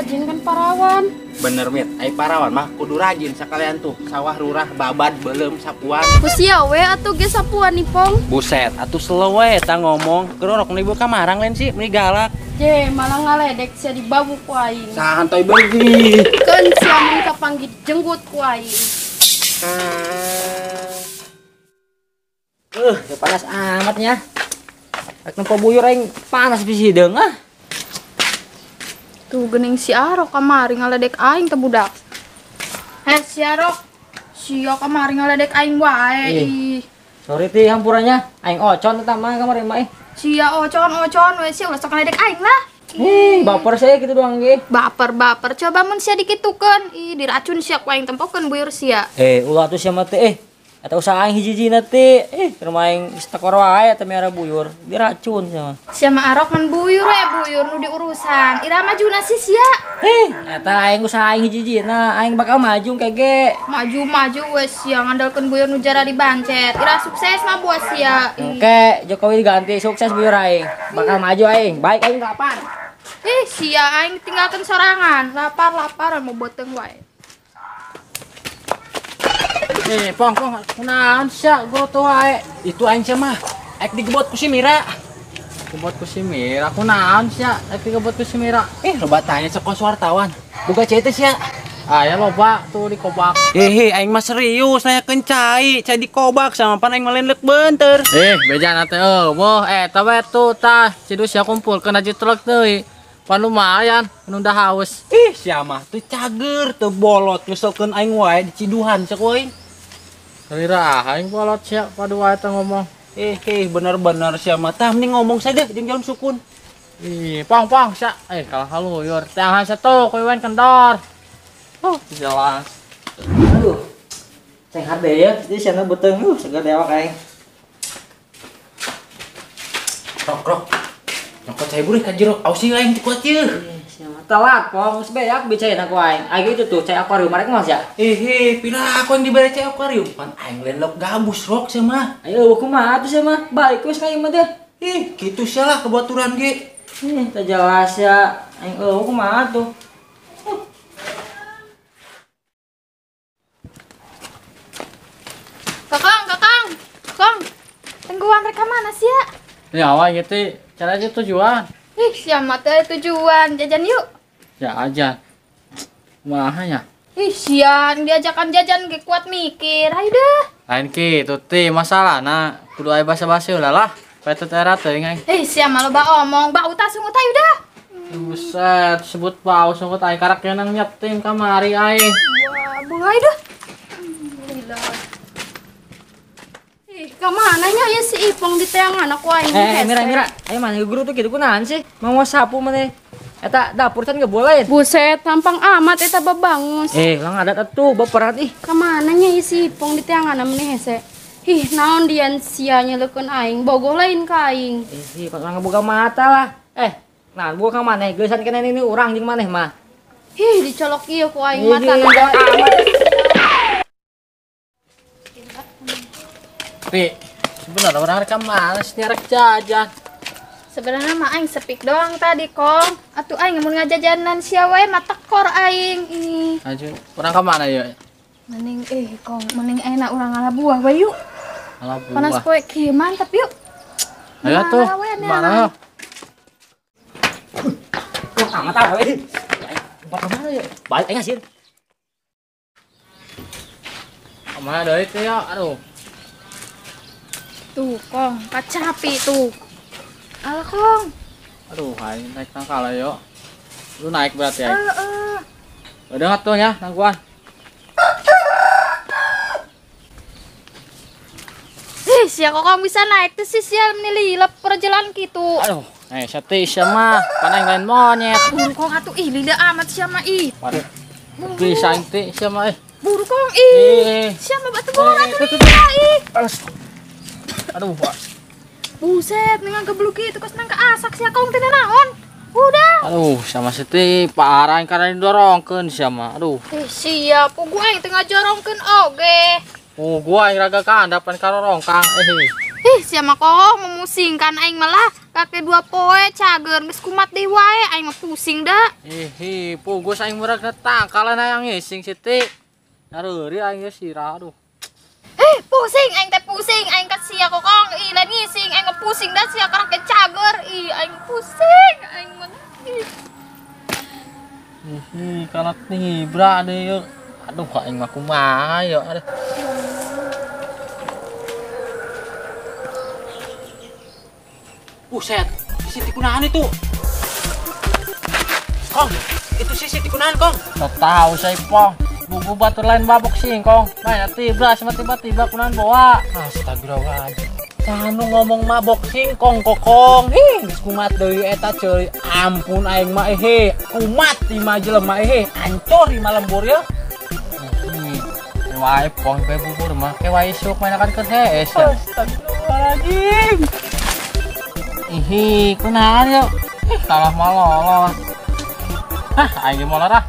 rajin kan parawan. Bener mit, parawan mah kudu rajin sekalian tuh sawah rurah babad belum sapuan. Usia we atuh ge sapuan nih Pong. Buset, atuh slow ta ngomong. Kerorok nih buka marang lain sih, meni galak. Je, malah ngaledek sia di babu ku aing. Santai beudi. Keun sia mun kapanggih jenggut ku aing. Ya panas amatnya. Rek nempo buyur aing panas bisi deung ah. Tuh geuning si Arok kamari ngaledek aing teh budak. Si Arok, sia kamari ngaledek aing wae. Ih. Sorry ti hampurannya. Aing ocon eta mah kamari mah. Sia ocon we sia ulah sok ngaledek aing lah. Baper saya gitu doang ge. Baper coba mun sia dikitukeun. Ih diracun sia ku aing tempokeun buyur sia. Ulah tuh sia mah teh eta usaha aing hiji-hijina teh. Keur main stekor wae eta miara buyur. Diracun sia mah. Sia mah Arok man buyur nu diurusan. Ira majuna sih sia. Eta aing usaha aing hiji-hijina, aing bakal maju kege. Maju we sia ngandalkeun buyur nu jara dibancet. Ira sukses mah buat sia. Oke, Jokowi diganti sukses buyur aing. Bakal maju aing. Baik aing lapar. Sia aing tinggalkeun sorangan. Lapar mau beuteung wae. Pong, kunaon sia goto wae. Itu aing sia mah ek digebot ku si Mira. Gebot ku si Mira, kunaon sia ek digebot ku si Mira. Loba tanya sekos wartawan. Boga cai teh sia. Aya loba tuh di kobak. Aing mah serius nanya kencai, cai di kobak sama pan aing melendek beunteur. Bejana teh eueuh eta we tuh tah cidu sia kumpulkeun aja truk teuy. Pan lumayan, nu da haus. Sia mah teu cager, teu bolot nyusulkeun aing wae di ciduhan sia ku aing. Kira aing bolot sia padu wae teh ngomong. Bener-bener sia mah tah mending ngomong saja jeung jalan sukun. Pong sia. Kalah haluyur. Teh satu kowe wen kendor. Jelas. Aduh. Ceng harde ya, jadi sia beuteung segar dewak aing. Rok. Nyokot saya burih ka jero. Ausi aing teu kuat ieu. Telat, Pong. Sebeak bicayeuna ku aing. Aing itu tuh cai akuarium mereka mah sia. Pira aku yang dibere cai akuarium. Pan aing lelok gabus rok sia mah. Ayo kumaha atuh sia mah? Balik geus ka ieu mah teh. Kitu sia lah kebaturan ge. Teu jelas ya. Aing kumaha tuh? Kakang. Tengguan rek ka mana sia? Ya awal gitu, cara aja tujuan. Sia mah teh tujuan jajan yuk. Ya aja. Mahanya. Sia diajakan jajan ge kuat mikir. Hayu dah. Lain kitu teh masalahna kudu aya basa-basi heula lah. Pae teu era teuing aing. Sia mah loba omong, bau tah sungut hayu dah. Buset, sebut bau sungut aing karak nang nyetim kamari aing. Wah, bungai dah. Alhamdulillah. Kemana nya ya si Ipong di teangan aku aing. Mira. Ayo mana guru tuh gitu kunaon sih? Mau sapu maneh. Eta dapur kan enggak boleh. Buset, tampang amat eta babangus. Lang adat atuh baperat ih. Kemana nya si Ipong di teangan meneh hese. Naon dian sia nyeleukeun aing, bogoh lain ka aing. Orang boga mata lah. Nah, boga ka maneh geusan keneh ini urang jeung maneh mah. Dicolok ieu ku aing matana amat. Sebenarnya orang rekam males nyarek jajan. Sebenarnya mah aing sepik doang tadi, Kong. Atuh aing mun ngajajanan sia wae mah tekor aing ini. Aju, orang ke mana ya? Mending Kong, mending enak urang ala buah we yuk. Ala buah. Panas poe kieu mantep yuk. Ayo tuh. Mana? Amat ah we. Tempat mana ya? Balik aing asin. Mana deui teh ya? Aduh. Tuh, Kong, kacapi tuh. Alah, Kong. Aduh, aing naik tangkal ayo. Lu naik berarti aing. Udah atuh ya, nangguan. Sia kok kamu bisa naik tuh sih sia menililep perjalanan gitu. Aduh, sate sia mah, pan aing lain monyet. Buru Kong atuh lila amat sia mah ih. Bisa teh sia mah Buru Kong sia mah batu bohong atuh lila ih. Aduh, Pak. Buset, dengan gebluk gitu kos nang asak sia Kong teh naon. Udah. Aduh, sama siti parah karena didorongkeun sia mah. Aduh. Siap, gua aing teu ngajorongkeun oge. Gua aing raga kahandapan karo rongkang. Ih, siapa kok memusingkan aing malah kakek dua poe cager geus kumat deui wae aing mah pusing dah. Ih, pugus aing murag datang kala na yang ngising siti. Nareuri aing geus sirah aduh. Pusing aing teh pusing aing ka sia kokong ih lain ngising aing mah pusing dah sia ka kakek cager ih aing pusing aing mah. Ih, kalat nih bra deh yuk. Aduh, aing mah kumaha yuk. Aduh. Buset, sisi tikunahan itu. Kong, itu sisi tikunahan, Kong. Tak tahu saya pong. Bubu batu lain babok sih kong. Nah, tiba sama tiba-tiba kunahan bawa. Astagfirullahaladzim. Jangan ngomong mabok singkong kokong. Geus kumat deui eta ceuy. Ampun aing mah kumat di mah jelema hancur di malam lembur ya. Wae pong pe bubur mah ke wae sok mainakan keur hees. Astagfirullahaladzim. Kunahan yuk. Salah malolor. Hah, aing ge molor ah.